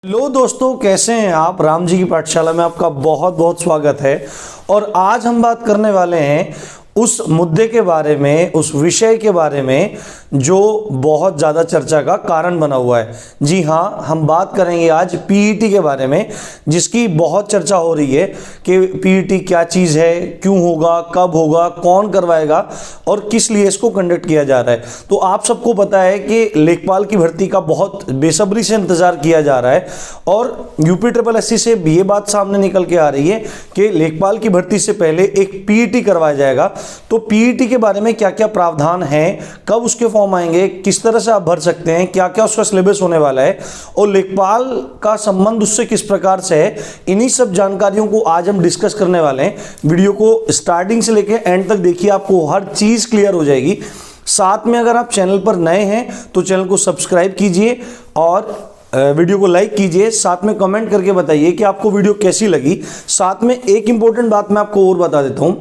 लो दोस्तों, कैसे हैं आप। राम जी की पाठशाला में आपका बहुत बहुत स्वागत है। और आज हम बात करने वाले हैं उस मुद्दे के बारे में, उस विषय के बारे में जो बहुत ज़्यादा चर्चा का कारण बना हुआ है। जी हाँ, हम बात करेंगे आज पीईटी के बारे में, जिसकी बहुत चर्चा हो रही है कि पीईटी क्या चीज़ है, क्यों होगा, कब होगा, कौन करवाएगा और किस लिए इसको कंडक्ट किया जा रहा है। तो आप सबको पता है कि लेखपाल की भर्ती का बहुत बेसब्री से इंतजार किया जा रहा है और यूपीएससी से भी ये बात सामने निकल के आ रही है कि लेखपाल की भर्ती से पहले एक पीईटी करवाया जाएगा। तो पीईटी के बारे में क्या क्या प्रावधान है, कब उसके फॉर्म आएंगे, किस तरह से आप भर सकते हैं, क्या क्या उसका सिलेबस होने वाला है और लेखपाल का संबंध उससे किस प्रकार से है, इन्हीं सब जानकारियों को आज हम डिस्कस करने वाले हैं। वीडियो को स्टार्टिंग से लेकर एंड तक देखिए, आपको हर चीज क्लियर हो जाएगी। साथ में अगर आप चैनल पर नए हैं तो चैनल को सब्सक्राइब कीजिए और वीडियो को लाइक कीजिए। साथ में कमेंट करके बताइए कि आपको वीडियो कैसी लगी। साथ में एक इंपॉर्टेंट बात मैं आपको और बता देता हूं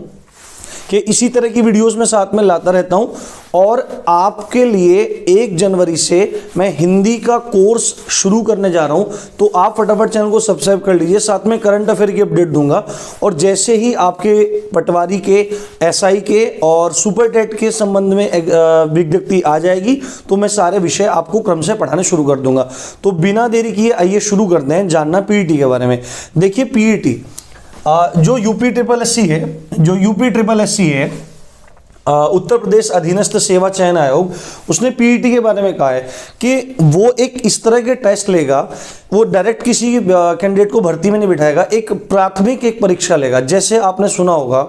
कि इसी तरह की वीडियोस में साथ में लाता रहता हूं और आपके लिए 1 जनवरी से मैं हिंदी का कोर्स शुरू करने जा रहा हूं। तो आप फटाफट चैनल को सब्सक्राइब कर लीजिए। साथ में करंट अफेयर की अपडेट दूंगा और जैसे ही आपके पटवारी के, एसआई के और सुपर टेट के संबंध में विज्ञप्ति आ जाएगी तो मैं सारे विषय आपको क्रम से पढ़ाने शुरू कर दूंगा। तो बिना देरी किए आइए शुरू करते हैं जानना पीईटी के बारे में। देखिए, पीईटी जो यूपीएससी है, उत्तर प्रदेश अधीनस्थ सेवा चयन आयोग, उसने पीईटी के बारे में कहा है कि वो एक इस तरह के टेस्ट लेगा, वो डायरेक्ट किसी कैंडिडेट को भर्ती में नहीं बिठाएगा, एक प्राथमिक एक परीक्षा लेगा। जैसे आपने सुना होगा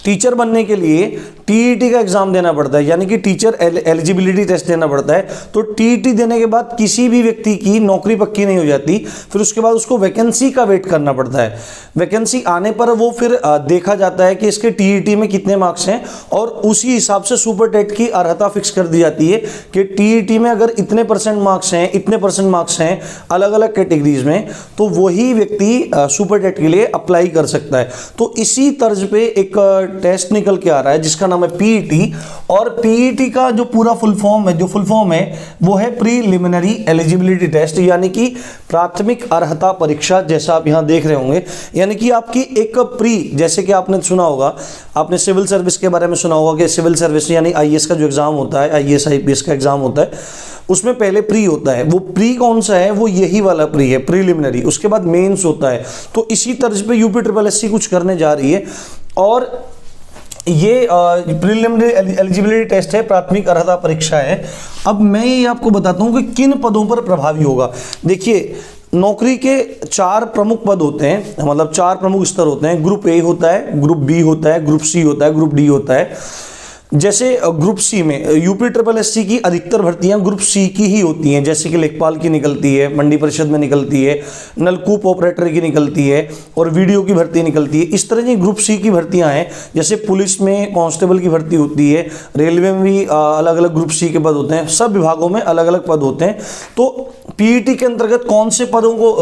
टीचर बनने के लिए टीईटी का एग्जाम देना पड़ता है, यानी कि टीचर एलिजिबिलिटी टेस्ट देना पड़ता है। तो टीईटी देने के बाद किसी भी व्यक्ति की नौकरी पक्की नहीं हो जाती, फिर उसके बाद उसको वैकेंसी का वेट करना पड़ता है। वैकेंसी आने पर वो फिर देखा जाता है कि इसके टीईटी में कितने मार्क्स हैं और उसी हिसाब से सुपर टेट की अर्हता फिक्स कर दी जाती है कि टीईटी में अगर इतने % मार्क्स हैं, इतने % मार्क्स हैं अलग अलग कैटेगरीज में, तो वही व्यक्ति सुपर टेट के लिए अप्लाई कर सकता है। तो इसी तर्ज पे एक टेस्ट निकल के आ रहा है जिसका नाम है पीईटी। और पीईटी का जो पूरा फुल फॉर्म है वो है प्रीलिमिनरी एलिजिबिलिटी टेस्ट, यानी कि प्राथमिक अर्हता परीक्षा, जैसा आप यहां देख रहे होंगे। यानी कि आपकी एक जैसे कि आपने सुना होगा, आपने सिविल सर्विस के बारे में सुना होगा कि सिविल सर्विस यानी आईएएस का जो एग्जाम होता है, आईएएस आईपीएस का एग्जाम होता है, उसमें पहले प्री होता है। वो प्री कौन सा है? वो यही वाला प्री है, प्रीलिमिनरी। उसके बाद मेंस होता है। तो इसी तर्ज पे यूपीएससी कुछ करने जा रही है और ये प्रीलिमिनरी एलिजिबिलिटी टेस्ट है, प्राथमिक अर्हता परीक्षा है। अब मैं ये आपको बताता हूँ कि किन पदों पर प्रभावी होगा। देखिए, नौकरी के 4 प्रमुख पद होते हैं, मतलब 4 प्रमुख स्तर होते हैं। ग्रुप ए होता है, ग्रुप बी होता है, ग्रुप सी होता है, ग्रुप डी होता है। जैसे ग्रुप सी में यूपीएससी की अधिकतर भर्तियां ग्रुप सी की ही होती हैं, जैसे कि लेखपाल की निकलती है, मंडी परिषद में निकलती है, नलकूप ऑपरेटर की निकलती है और वीडियो की भर्ती निकलती है। इस तरह की ग्रुप सी की भर्तियां हैं। जैसे पुलिस में कांस्टेबल की भर्ती होती है, रेलवे में भी अलग अलग ग्रुप सी के पद होते हैं, सब विभागों में अलग अलग पद होते हैं। तो पीईटी के अंतर्गत कौन से पदों को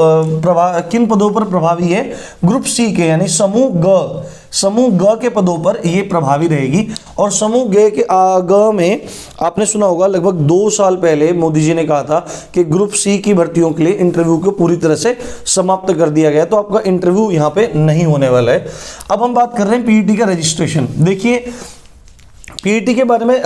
किन पदों पर प्रभावी है? ग्रुप सी के, यानी समूह ग के पदों पर ये प्रभावी रहेगी। और समूह ग में आपने सुना होगा लगभग 2 साल पहले मोदी जी ने कहा था कि ग्रुप सी की भर्तियों के लिए इंटरव्यू को पूरी तरह से समाप्त कर दिया गया, तो आपका इंटरव्यू यहाँ पे नहीं होने वाला है। अब हम बात कर रहे हैं पीईटी का रजिस्ट्रेशन। देखिए, पीईटी के बारे में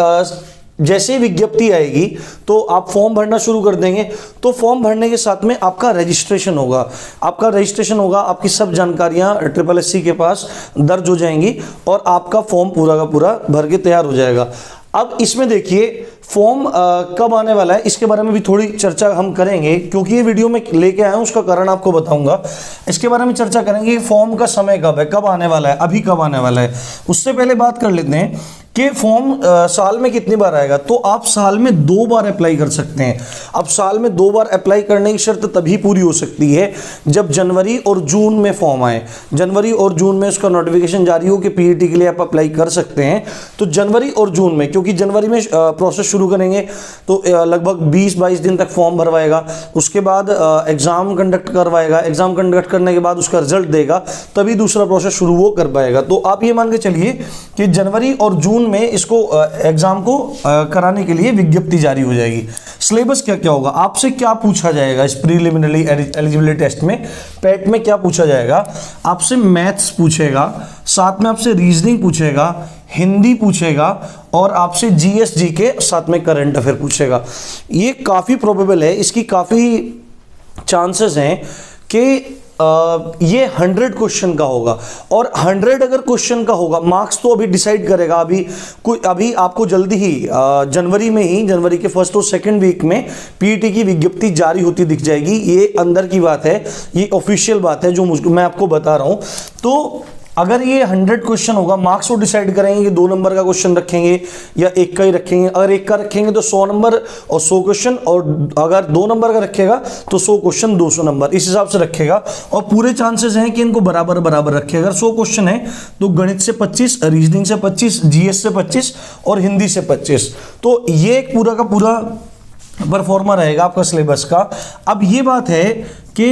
जैसे ही विज्ञप्ति आएगी तो आप फॉर्म भरना शुरू कर देंगे। तो फॉर्म भरने के साथ में आपका रजिस्ट्रेशन होगा। आपकी सब जानकारियां SSSC के पास दर्ज हो जाएंगी और आपका फॉर्म पूरा का पूरा भर के तैयार हो जाएगा। अब इसमें देखिए, फॉर्म कब आने वाला है इसके बारे में भी थोड़ी चर्चा हम करेंगे, क्योंकि ये वीडियो में लेके आया हूं, उसका कारण आपको बताऊंगा। इसके बारे में चर्चा करेंगे कि फॉर्म का समय कब है, कब आने वाला है, अभी कब आने वाला है। उससे पहले बात कर लेते हैं कि फॉर्म साल में कितनी बार आएगा। तो आप साल में 2 बार अप्लाई कर सकते हैं। अब साल में 2 बार अप्लाई करने की शर्त तभी पूरी हो सकती है जब जनवरी और जून में फॉर्म आए। जनवरी और जून में उसका नोटिफिकेशन जारी हो कि पीईटी के लिए आप अप्लाई कर सकते हैं। तो जनवरी और जून में, क्योंकि जनवरी में प्रोसेस शुरू करेंगे तो लगभग 20-22 दिन तक फॉर्म भरवाएगा। उसके बाद एग्जाम कंडक्ट करवाएगा। एग्जाम कंडक्ट करने के बाद उसका रिजल्ट देगा, तभी दूसरा प्रोसेस शुरू वो कर पाएगा। तो आप ये मान के चलिए कि जनवरी और जून जून में इसको एग्जाम को कराने के लिए विज्ञप्ति जारी हो जाएगी। सिलेबस क्या क्या होगा, आपसे क्या पूछा जाएगा इस प्रीलिमिनरी एलिजिबिलिटी टेस्ट में, पेट में क्या पूछा जाएगा, आपसे मैथ्स पूछेगा, साथ में आपसे रीजनिंग पूछेगा, हिंदी पूछेगा और आपसे जीएस जीके साथ में करंट अफेयर पूछेगा। ये काफ़ी प्रोबेबल है, इसकी काफ़ी चांसेस हैं कि ये 100 क्वेश्चन का होगा। और 100 अगर क्वेश्चन का होगा, मार्क्स तो अभी डिसाइड करेगा, अभी आपको जल्दी ही जनवरी में ही, जनवरी के फर्स्ट और सेकंड वीक में पीईटी की विज्ञप्ति जारी होती दिख जाएगी। ये अंदर की बात है, ये ऑफिशियल बात है जो मैं आपको बता रहा हूं। तो अगर ये 100 क्वेश्चन होगा, मार्क्स को डिसाइड करेंगे कि 2 नंबर का क्वेश्चन रखेंगे या 1 का ही रखेंगे। अगर 1 का रखेंगे तो 100 नंबर और 100 क्वेश्चन, और अगर 2 नंबर का रखेगा तो 100 क्वेश्चन 200 नंबर, इस हिसाब से रखेगा। और पूरे चांसेस हैं कि इनको बराबर बराबर रखेगा। अगर 100 क्वेश्चन है तो गणित से 25, रीजनिंग से 25, जीएस से 25 और हिंदी से 25। तो ये एक पूरा का पूरा परफॉर्मा रहेगा आपका सिलेबस का। अब ये बात है कि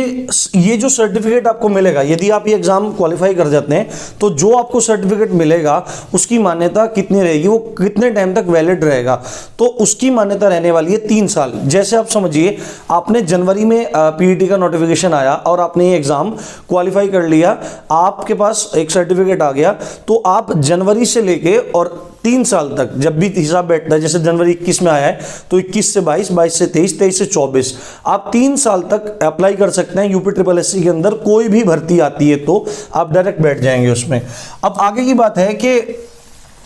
ये जो सर्टिफिकेट आपको मिलेगा, यदि आप ये एग्जाम क्वालिफाई कर जाते हैं तो जो आपको सर्टिफिकेट मिलेगा उसकी मान्यता कितनी रहेगी, वो कितने टाइम तक वैलिड रहेगा। तो उसकी मान्यता रहने वाली है 3 साल। जैसे आप समझिए, आपने जनवरी में पीईटी का नोटिफिकेशन आया और आपने ये एग्जाम क्वालिफाई कर लिया, आपके पास एक सर्टिफिकेट आ गया, तो आप जनवरी से लेके और 3 साल तक जब भी हिसाब बैठता है, जैसे जनवरी 21 में आया है तो 21 से 22, 22 से 23, 23 से 24, आप 3 साल तक अप्लाई कर सकते हैं। यूपी ट्रिपल एससी के अंदर कोई भी भर्ती आती है तो आप डायरेक्ट बैठ जाएंगे उसमें। अब आगे की बात है कि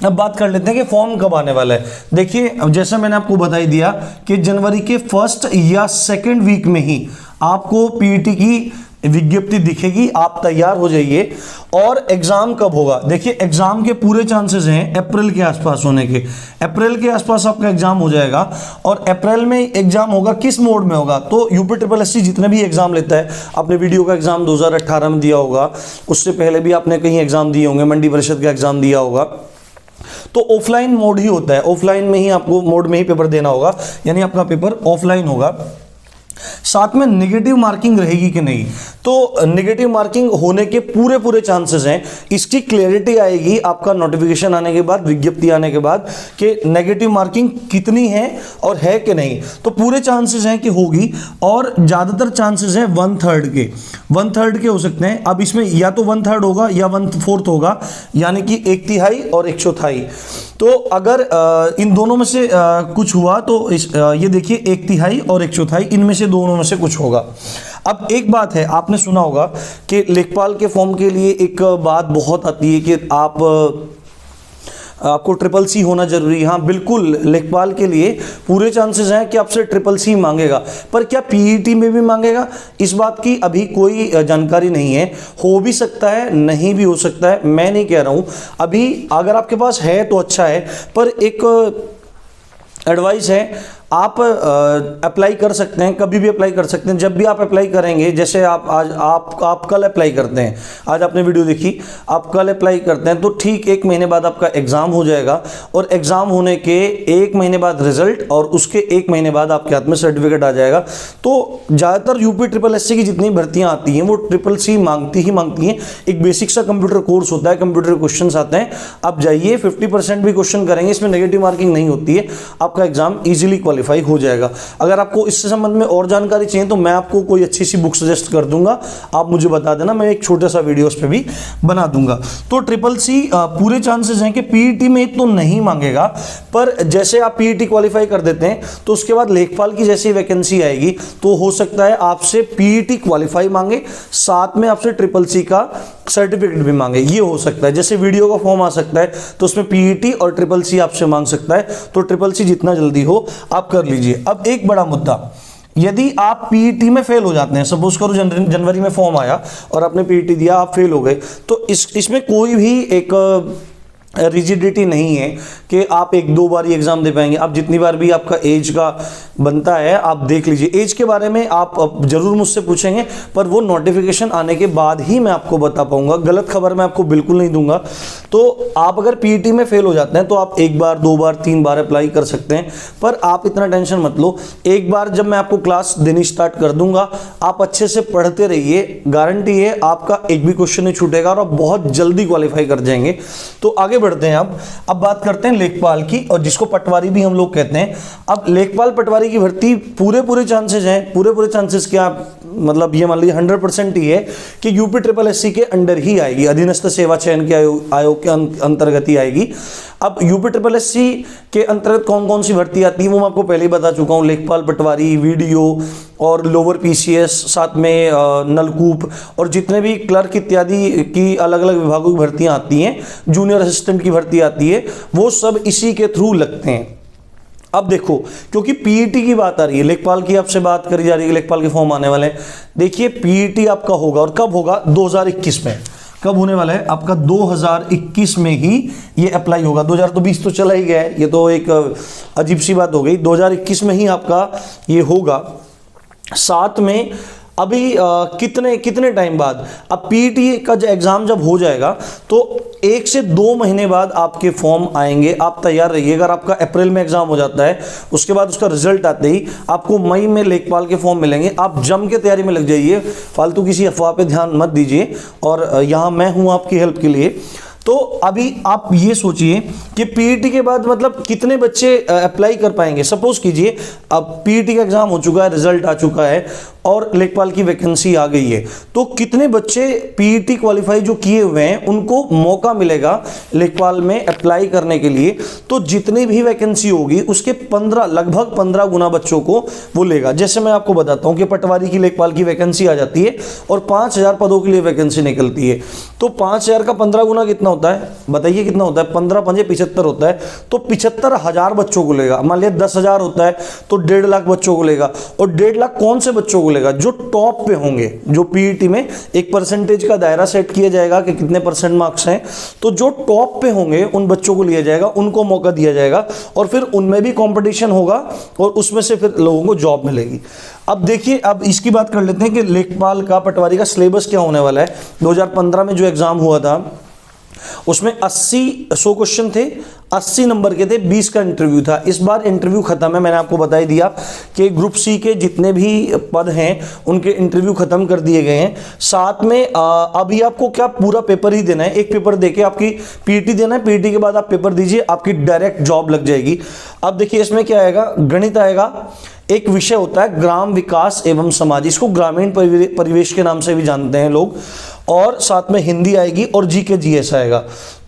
अब बात कर लेते हैं कि फॉर्म कब आने वाला है। देखिए, जैसा मैंने आपको बताई दिया कि जनवरी के फर्स्ट या सेकेंड वीक में ही आपको पीईटी की विज्ञप्ति दिखेगी, आप तैयार हो जाइए। और एग्जाम कब होगा, देखिए एग्जाम के पूरे चांसेस हैं अप्रैल के आसपास होने के। अप्रैल के आसपास आपका एग्जाम हो जाएगा। और अप्रैल में एग्जाम होगा, किस मोड में होगा, तो यूपी ट्रिपल एससी जितने भी एग्जाम लेता है, आपने वीडियो का एग्जाम 2018 में दिया होगा, उससे पहले भी आपने कहीं एग्जाम दिए होंगे, मंडी परिषद का एग्जाम दिया होगा, तो ऑफलाइन मोड ही होता है। ऑफलाइन में ही आपको मोड में ही पेपर देना होगा, यानी आपका पेपर ऑफलाइन होगा। साथ में नेगेटिव मार्किंग रहेगी कि नहीं, तो नेगेटिव मार्किंग होने के पूरे चांसेस हैं। इसकी क्लैरिटी आएगी आपका नोटिफिकेशन आने के बाद, विज्ञप्ति आने के बाद, कि नेगेटिव मार्किंग कितनी है और है कि नहीं। तो पूरे चांसेस हैं कि होगी, और ज़्यादातर चांसेस हैं 1/3 के हो सकते हैं। अब इसमें या तो 1/3 होगा या 1/4 होगा, यानी कि 1/3 और 1/4। तो अगर इन दोनों में से कुछ हुआ तो ये देखिए 1/3 और 1/4, इनमें से दोनों में से कुछ होगा। अब एक बात है, आपने सुना होगा कि लेखपाल के फॉर्म के लिए एक बात बहुत आती है कि आपको ट्रिपल सी होना जरूरी है। हाँ बिल्कुल, लेखपाल के लिए पूरे चांसेस हैं कि आपसे ट्रिपल सी मांगेगा, पर क्या पीईटी में भी मांगेगा, इस बात की अभी कोई जानकारी नहीं है। हो भी सकता है, नहीं भी हो सकता है, मैं नहीं कह रहा हूं अभी। अगर आपके पास है तो अच्छा है, पर एक एडवाइस है, आप अप्लाई कर सकते हैं, कभी भी अप्लाई कर सकते हैं। जब भी आप अप्लाई करेंगे, जैसे आप कल अप्लाई करते हैं, आज आपने वीडियो देखी, आप कल अप्लाई करते हैं, तो ठीक 1 महीने बाद आपका एग्ज़ाम हो जाएगा, और एग्ज़ाम होने के 1 महीने बाद रिजल्ट, और उसके 1 महीने बाद आपके हाथ में सर्टिफिकेट आ जाएगा। तो ज़्यादातर यूपी ट्रिपल एससी की जितनी भर्तियाँ आती हैं वो ट्रिपल सी मांगती हैं। एक बेसिक सा कंप्यूटर कोर्स होता है, कंप्यूटर क्वेश्चन आते हैं, आप जाइए, 50% भी क्वेश्चन करेंगे, इसमें नेगेटिव मार्किंग नहीं होती है, आपका एग्जाम ईजिली क्वालिफाई हो जाएगा। अगर आपको इससे संबंध में और जानकारी चाहिए तो मैं आपको कोई अच्छी सी बुक सजेस्ट कर दूंगा, आप मुझे बता देना, मैं एक छोटा सा वीडियो उस पे भी बना दूंगा। तो ट्रिपल सी पूरे चांसेस हैं कि पीईटी में तो नहीं मांगेगा, पर जैसे आप पीईटी क्वालिफाई कर देते हैं तो उसके बाद लेखपाल की जैसी वैकेंसी आएगी तो हो सकता है आपसे पीईटी क्वालिफाई मांगे, साथ में आपसे ट्रिपल सी का सर्टिफिकेट भी मांगे, ये हो सकता है। जैसे वीडियो का फॉर्म आ सकता है तो उसमें पीईटी और ट्रिपल सी आपसे मांग सकता है, तो ट्रिपल सी जितना जल्दी हो आप कर लीजिए। अब एक बड़ा मुद्दा, यदि आप पीईटी में फेल हो जाते हैं, सपोज करो जनवरी में फॉर्म आया और आपने पीईटी दिया, आप फेल हो गए, तो इसमें कोई भी एक रिजिडिटी नहीं है कि आप 1-2 बार ही एग्जाम दे पाएंगे। आप जितनी बार भी आपका एज का बनता है आप देख लीजिए। एज के बारे में आप जरूर मुझसे पूछेंगे, पर वो नोटिफिकेशन आने के बाद ही मैं आपको बता पाऊंगा, गलत खबर मैं आपको बिल्कुल नहीं दूंगा। तो आप अगर पीईटी में फेल हो जाते हैं तो आप 1 बार 2 बार 3 बार अप्लाई कर सकते हैं, पर आप इतना टेंशन मत लो। एक बार जब मैं आपको क्लास देनी स्टार्ट कर दूंगा, आप अच्छे से पढ़ते रहिए, गारंटी है आपका एक भी क्वेश्चन नहीं छूटेगा और आप बहुत जल्दी क्वालिफाई कर जाएंगे। तो आगे बढ़ते हैं। अब बात करते हैं लेखपाल की, और जिसको पटवारी भी हम लोग कहते हैं। अब लेखपाल पटवारी की भर्ती पूरे चांसेस हैं, पूरे चांसेस क्या, मतलब ये मान लीजिए 100% ही है कि यूपी SSS के अंडर ही आएगी, अधीनस्थ सेवा चयन के आयोग के अंतर्गत ही आएगी। अब यूपी SSS के अंतर्गत कौन कौन सी भर्ती आती है वो मैं आपको पहले ही बता चुका हूँ। लेखपाल पटवारी, वीडियो और लोअर PCS, साथ में नलकूप, और जितने भी क्लर्क इत्यादि की अलग अलग विभागों की भर्तियां आती हैं, जूनियर असिस्टेंट की भर्ती आती है, वो सब इसी के थ्रू लगते हैं। अब देखो, क्योंकि पीईटी की बात आ रही है, लेखपाल की आपसे बात करी जा रही है, लेखपाल के फॉर्म आने वाले हैं। देखिए पीईटी आपका होगा, और कब होगा, 2021 में। कब होने वाला है आपका, 2021 में ही ये अप्लाई होगा। 2020 तो चला ही गया है, ये तो एक अजीब सी बात हो गई। 2021 में ही आपका ये होगा। साथ में अभी कितने टाइम बाद, अब पीईटी का जो एग्जाम जब हो जाएगा तो 1 से 2 महीने बाद आपके फॉर्म आएंगे। आप तैयार रहिए। अगर आपका अप्रैल में एग्जाम हो जाता है, उसके बाद उसका रिजल्ट आते ही आपको मई में लेखपाल के फॉर्म मिलेंगे। आप जम के तैयारी में लग जाइए, फालतू किसी अफवाह पे ध्यान मत दीजिए, और यहाँ मैं हूँ आपकी हेल्प के लिए। तो अभी आप ये सोचिए कि पीईटी के बाद मतलब कितने बच्चे अप्लाई कर पाएंगे। सपोज कीजिए अब पीईटी का एग्जाम हो चुका है, रिजल्ट आ चुका है, और लेखपाल की वैकेंसी आ गई है, तो कितने बच्चे पीईटी क्वालिफाई जो किए हुए हैं उनको मौका मिलेगा लेखपाल में अप्लाई करने के लिए। तो जितनी भी वैकेंसी होगी उसके लगभग 15 गुना बच्चों को वो लेगा। जैसे मैं आपको बताता हूं कि पटवारी की लेखपाल की वैकेंसी आ जाती है और 5000 पदों के लिए वैकेंसी निकलती है, तो 5000 का 15 गुना कितना होता है, बताइए कितना होता है, 15 पंजे 75 होता है, तो 75,000 बच्चों को लेगा। मान लिया 10,000 होता है तो 1.5 लाख बच्चों को लेगा। और 1.5 लाख कौन से बच्चों को लेगा, जो टॉप पे होंगे। जो पीईटी में एक परसेंटेज का दायरा सेट किया जाएगा कि कितने % मार्क्स हैं, तो जो टॉप पे होंगे उन बच्चों को लिया जाएगा, उनको मौका दिया जाएगा, और फिर उनमें भी कंपटीशन होगा और उसमें से फिर लोगों को जॉब मिलेगी। अब देखिए, अब इसकी बात कर लेते हैं कि लेखपाल का पटवारी का सिलेबस क्या होने वाला है। 2015 में जो एग्जाम हुआ था उसमें 100 क्वेश्चन थे, 80 नंबर के थे, 20 का इंटरव्यू था। इस बार इंटरव्यू खत्म है, मैंने आपको बता ही दिया कि ग्रुप सी के जितने भी पद हैं उनके इंटरव्यू खत्म कर दिए गए हैं। साथ में अभी आपको क्या पूरा पेपर ही देना है, एक पेपर देके आपकी पीईटी देना है, पीईटी के बाद आप पेपर दीजिए, आपकी डायरेक्ट जॉब लग जाएगी। अब देखिए इसमें क्या आएगा, गणित आएगा, एक विषय होता है ग्राम विकास एवं समाज, इसको ग्रामीण परिवेश के नाम से भी जानते हैं लोग, और साथ में हिंदी आएगी और जीके जीएस आएगा।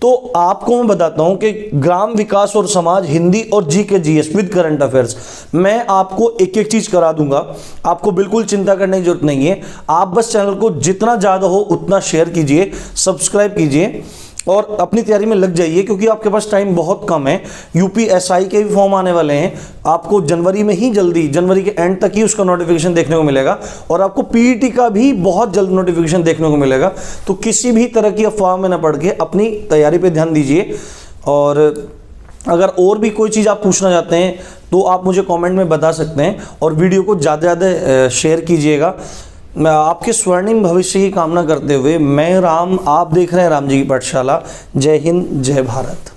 तो आपको मैं बताता हूं कि ग्राम विकास और समाज, हिंदी और GK GS with current affairs, मैं आपको एक एक चीज करा दूंगा, आपको बिल्कुल चिंता करने की जरूरत नहीं है। आप बस चैनल को जितना ज्यादा हो उतना शेयर कीजिए, सब्सक्राइब कीजिए और अपनी तैयारी में लग जाइए, क्योंकि आपके पास टाइम बहुत कम है। यूपीएसआई के भी फॉर्म आने वाले हैं, आपको जनवरी में ही, जल्दी जनवरी के एंड तक ही उसका नोटिफिकेशन देखने को मिलेगा, और आपको पीईटी का भी बहुत जल्द नोटिफिकेशन देखने को मिलेगा। तो किसी भी तरह की अफवाह में न पड़ के अपनी तैयारी पे ध्यान दीजिए। और अगर और भी कोई चीज़ आप पूछना चाहते हैं तो आप मुझे कमेंट में बता सकते हैं, और वीडियो को ज़्यादा ज़्यादा शेयर कीजिएगा। मैं आपके स्वर्णिम भविष्य की कामना करते हुए मैं राम, आप देख रहे हैं राम जी की पाठशाला। जय हिंद, जय भारत।